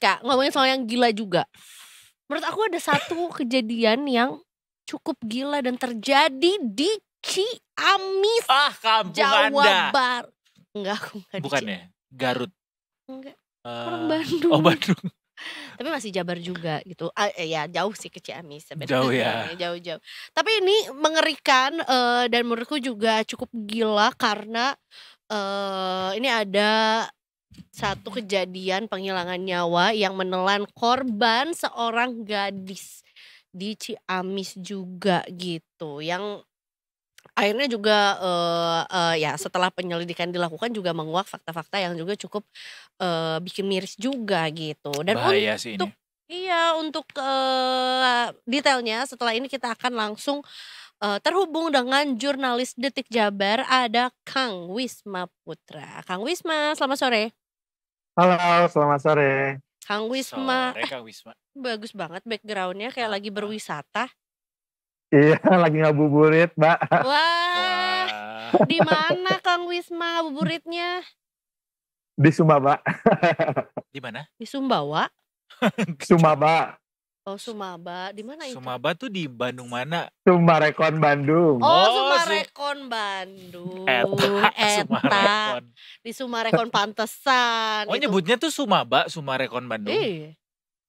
Kak, ngomongin soal yang gila juga. Menurut aku ada satu kejadian yang cukup gila dan terjadi di Ciamis, kampung Jawa Anda. Barat. Enggak, aku enggak di Bukan Ciamis. ya? Garut. Enggak, Eh, orang Bandung. Oh, Bandung. Tapi masih Jabar juga gitu. Ya jauh sih ke Ciamis Jauh sebenarnya. ya. Jauh-jauh. Tapi ini mengerikan dan menurutku juga cukup gila karena ini ada satu kejadian penghilangan nyawa yang menelan korban seorang gadis di Ciamis juga gitu. Yang akhirnya juga ya setelah penyelidikan dilakukan juga menguak fakta-fakta yang juga cukup bikin miris juga gitu. Dan Bahaya sih untuk ini. untuk detailnya setelah ini kita akan langsung terhubung dengan jurnalis Detik Jabar, ada Kang Wisma Putra. Kang Wisma, selamat sore. Halo, selamat sore. Kang Wisma, Sore, Kang Wisma. bagus banget backgroundnya kayak lagi berwisata. Iya, lagi ngabuburit, Mbak. Wah, di mana Kang Wisma ngabuburitnya? Di Sumaba. Di mana? Di Sumbawa. Sumaba. Oh, Sumaba. Di mana itu? Sumaba tuh di Bandung mana? Summarecon Bandung. Oh, Summarecon Bandung. Summarecon. Di Summarecon pantesan. Oh, nyebutnya tuh Sumaba, Summarecon Bandung.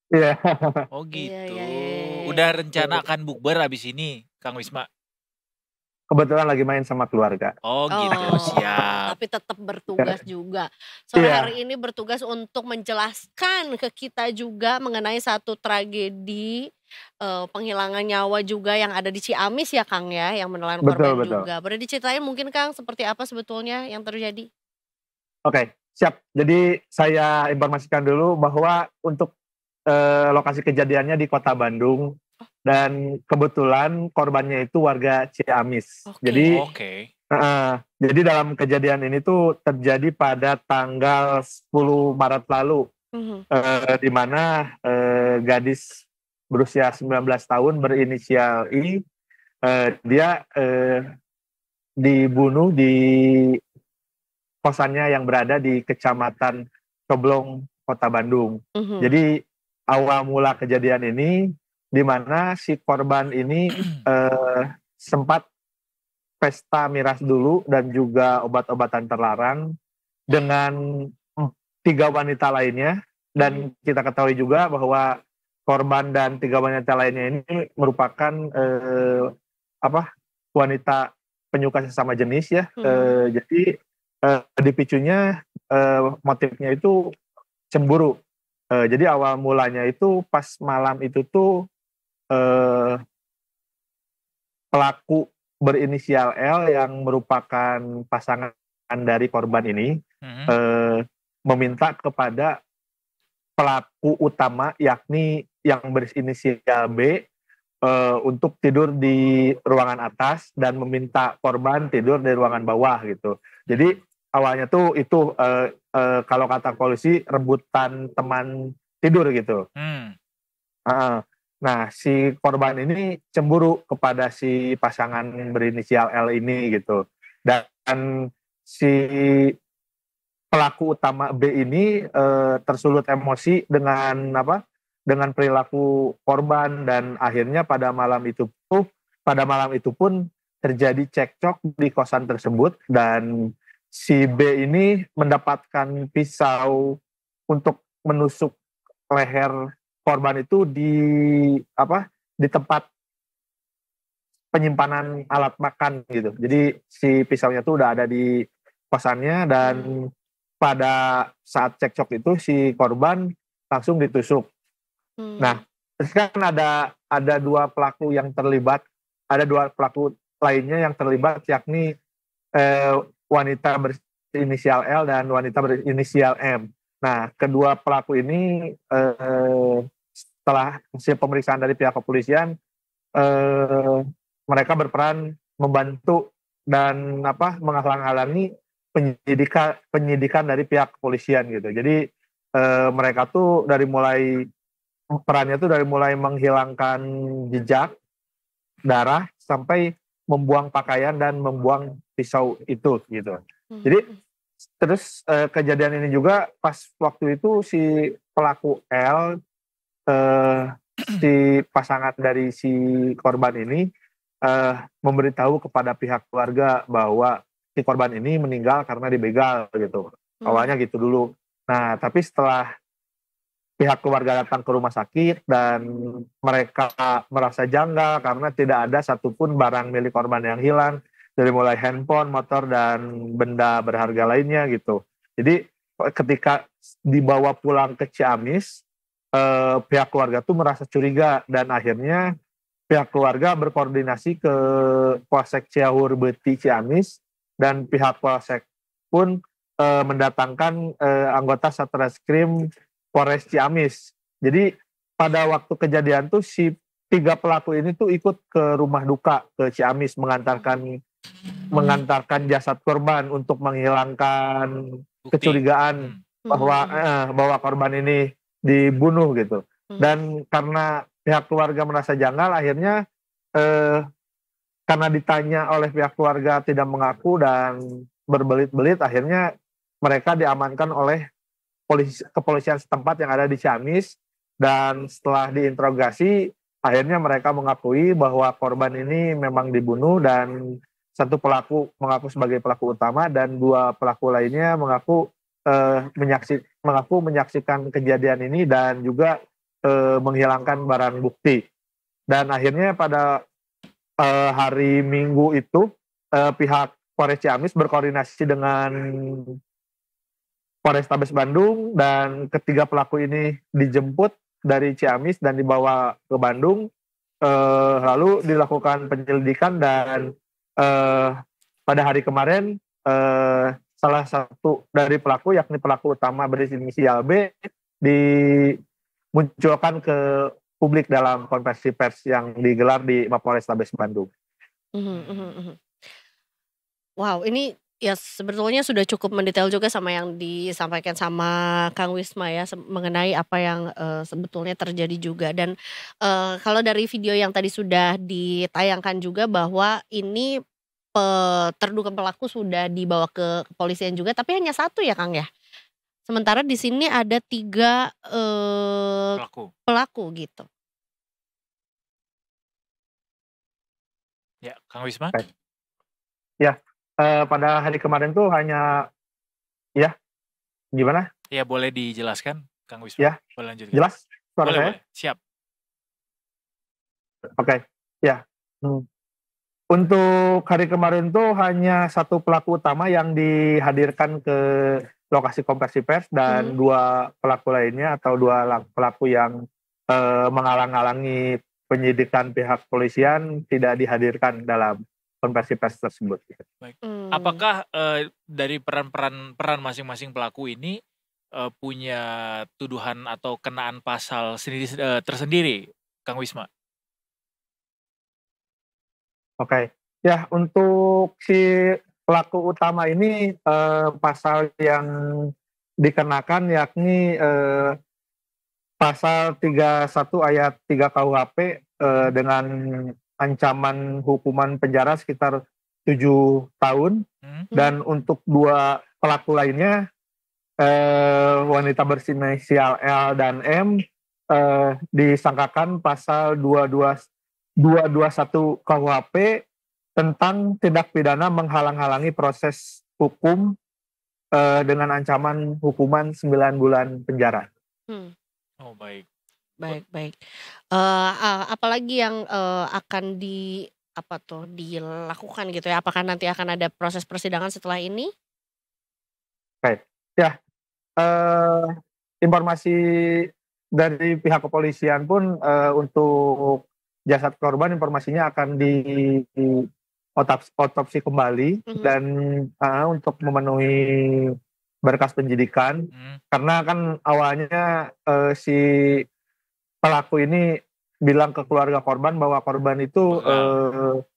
Iya. Oh gitu. Iya. Udah rencana akan bukber abis ini, Kang Wisma? Kebetulan lagi main sama keluarga. Oh gitu, siap. Tapi tetap bertugas juga. Sore hari ini bertugas untuk menjelaskan ke kita juga mengenai satu tragedi penghilangan nyawa juga yang ada di Ciamis ya Kang ya, yang menelan korban juga. Boleh diceritain mungkin Kang seperti apa sebetulnya yang terjadi? Oke, siap. Jadi saya informasikan dulu bahwa untuk lokasi kejadiannya di Kota Bandung. Dan kebetulan korbannya itu warga Ciamis. Jadi dalam kejadian ini tuh terjadi pada tanggal 10 Maret lalu, di mana gadis berusia 19 tahun berinisial I, dia dibunuh di kosannya yang berada di Kecamatan Coblong, Kota Bandung. Jadi awal mula kejadian ini di mana si korban ini sempat pesta miras dulu dan juga obat-obatan terlarang dengan 3 wanita lainnya, dan kita ketahui juga bahwa korban dan 3 wanita lainnya ini merupakan wanita penyuka sesama jenis ya. Jadi dipicunya motifnya itu cemburu. Jadi awal mulanya itu pas malam itu tuh pelaku berinisial L yang merupakan pasangan dari korban ini meminta kepada pelaku utama yakni yang berinisial B untuk tidur di ruangan atas dan meminta korban tidur di ruangan bawah gitu. Jadi awalnya tuh itu kalau kata polisi rebutan teman tidur gitu. Nah, si korban ini cemburu kepada si pasangan berinisial L ini gitu. Dan si pelaku utama B ini tersulut emosi dengan perilaku korban, dan akhirnya pada malam itu pun terjadi cekcok di kosan tersebut, dan si B ini mendapatkan pisau untuk menusuk leher korban itu di tempat penyimpanan alat makan gitu. Jadi si pisaunya tuh udah ada di kosannya, dan pada saat cekcok itu si korban langsung ditusuk. Nah, terus kan ada 2 pelaku yang terlibat, ada 2 pelaku lainnya yang terlibat, yakni wanita berinisial L dan wanita berinisial M. Nah, kedua pelaku ini setelah hasil pemeriksaan dari pihak kepolisian, mereka berperan membantu dan menghalang-halangi penyidikan dari pihak kepolisian gitu. Jadi mereka tuh dari mulai menghilangkan jejak darah sampai membuang pakaian dan membuang pisau itu gitu. Jadi terus kejadian ini juga pas waktu itu si pelaku L, si pasangan dari si korban ini memberitahu kepada pihak keluarga bahwa si korban ini meninggal karena dibegal gitu. Awalnya gitu dulu. Nah, tapi setelah pihak keluarga datang ke rumah sakit dan mereka merasa janggal karena tidak ada satupun barang milik korban yang hilang, dari mulai handphone, motor, dan benda berharga lainnya gitu. Jadi ketika dibawa pulang ke Ciamis, pihak keluarga tuh merasa curiga dan akhirnya pihak keluarga berkoordinasi ke Polsek Ciaur Beuti Ciamis dan pihak Polsek pun mendatangkan anggota Satreskrim Polres Ciamis. Jadi pada waktu kejadian tuh si 3 pelaku ini tuh ikut ke rumah duka ke Ciamis mengantarkan jasad korban untuk menghilangkan Bukti. kecurigaan bahwa korban ini dibunuh gitu. Dan karena pihak keluarga merasa janggal, akhirnya karena ditanya oleh pihak keluarga tidak mengaku dan berbelit-belit, akhirnya mereka diamankan oleh kepolisian setempat yang ada di Ciamis. Dan setelah diinterogasi, akhirnya mereka mengakui bahwa korban ini memang dibunuh dan satu pelaku mengaku sebagai pelaku utama dan 2 pelaku lainnya mengaku menyaksikan kejadian ini dan juga menghilangkan barang bukti. Dan akhirnya pada hari Minggu itu pihak Polres Ciamis berkoordinasi dengan Polrestabes Bandung dan ketiga pelaku ini dijemput dari Ciamis dan dibawa ke Bandung, lalu dilakukan penyelidikan dan pada hari kemarin salah satu dari pelaku, yakni pelaku utama berinisial B, dimunculkan ke publik dalam konferensi pers yang digelar di Mapolrestabes Bandung. Wow, ini ya sebetulnya sudah cukup mendetail juga sama yang disampaikan sama Kang Wisma ya, mengenai apa yang sebetulnya terjadi juga. Dan kalau dari video yang tadi sudah ditayangkan juga bahwa ini terduga pelaku sudah dibawa ke kepolisian juga, tapi hanya 1 ya Kang ya. Sementara di sini ada 3 pelaku gitu. Ya, Kang Wisma. Ya, pada hari kemarin tuh hanya, ya gimana? Ya, boleh dijelaskan Kang Wisma. Ya, boleh lanjut. Jelas suara saya? Boleh. Siap. Oke, ya. Untuk hari kemarin tuh hanya 1 pelaku utama yang dihadirkan ke lokasi konferensi pers dan 2 pelaku lainnya atau 2 pelaku yang menghalang-halangi penyidikan pihak kepolisian tidak dihadirkan dalam konferensi pers tersebut. Baik. Apakah dari peran masing-masing pelaku ini punya tuduhan atau kenaan pasal tersendiri, Kang Wisma? Oke, ya untuk si pelaku utama ini pasal yang dikenakan yakni pasal 31 ayat 3 KUHP dengan ancaman hukuman penjara sekitar 7 tahun. Dan untuk 2 pelaku lainnya, wanita berinisial L dan M, disangkakan pasal 221 KUHP tentang tindak pidana menghalang-halangi proses hukum dengan ancaman hukuman 9 bulan penjara. Oh, baik. Baik. Apalagi yang akan dilakukan gitu ya? Apakah nanti akan ada proses persidangan setelah ini? Oke, ya. Informasi dari pihak kepolisian pun untuk jasad korban informasinya akan otopsi kembali dan untuk memenuhi berkas penyidikan, karena kan awalnya si pelaku ini bilang ke keluarga korban bahwa korban itu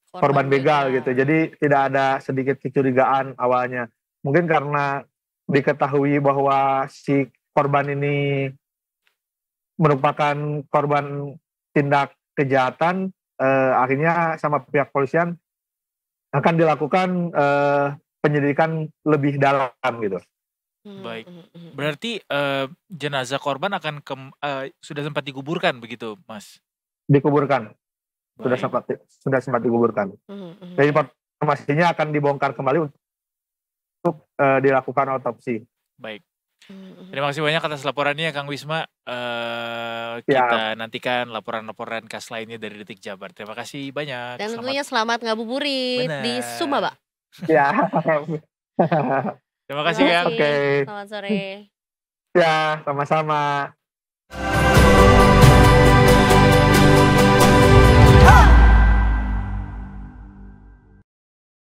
korban begal gitu, jadi tidak ada sedikit kecurigaan awalnya. Mungkin karena diketahui bahwa si korban ini merupakan korban tindak kejahatan, akhirnya sama pihak polisian akan dilakukan penyelidikan lebih dalam gitu. Baik. Berarti jenazah korban akan sudah sempat dikuburkan begitu, Mas? Dikuburkan. Baik. Sudah sempat dikuburkan. Jadi informasinya akan dibongkar kembali untuk dilakukan otopsi. Baik. Terima kasih banyak atas laporannya Kang Wisma. Kita nantikan laporan-laporan khas lainnya dari Detik Jabar. Terima kasih banyak. Dan tentunya selamat ngabuburit di Sumaba. Ya. Terima kasih Kang. Oke. Selamat sore. Ya, sama-sama.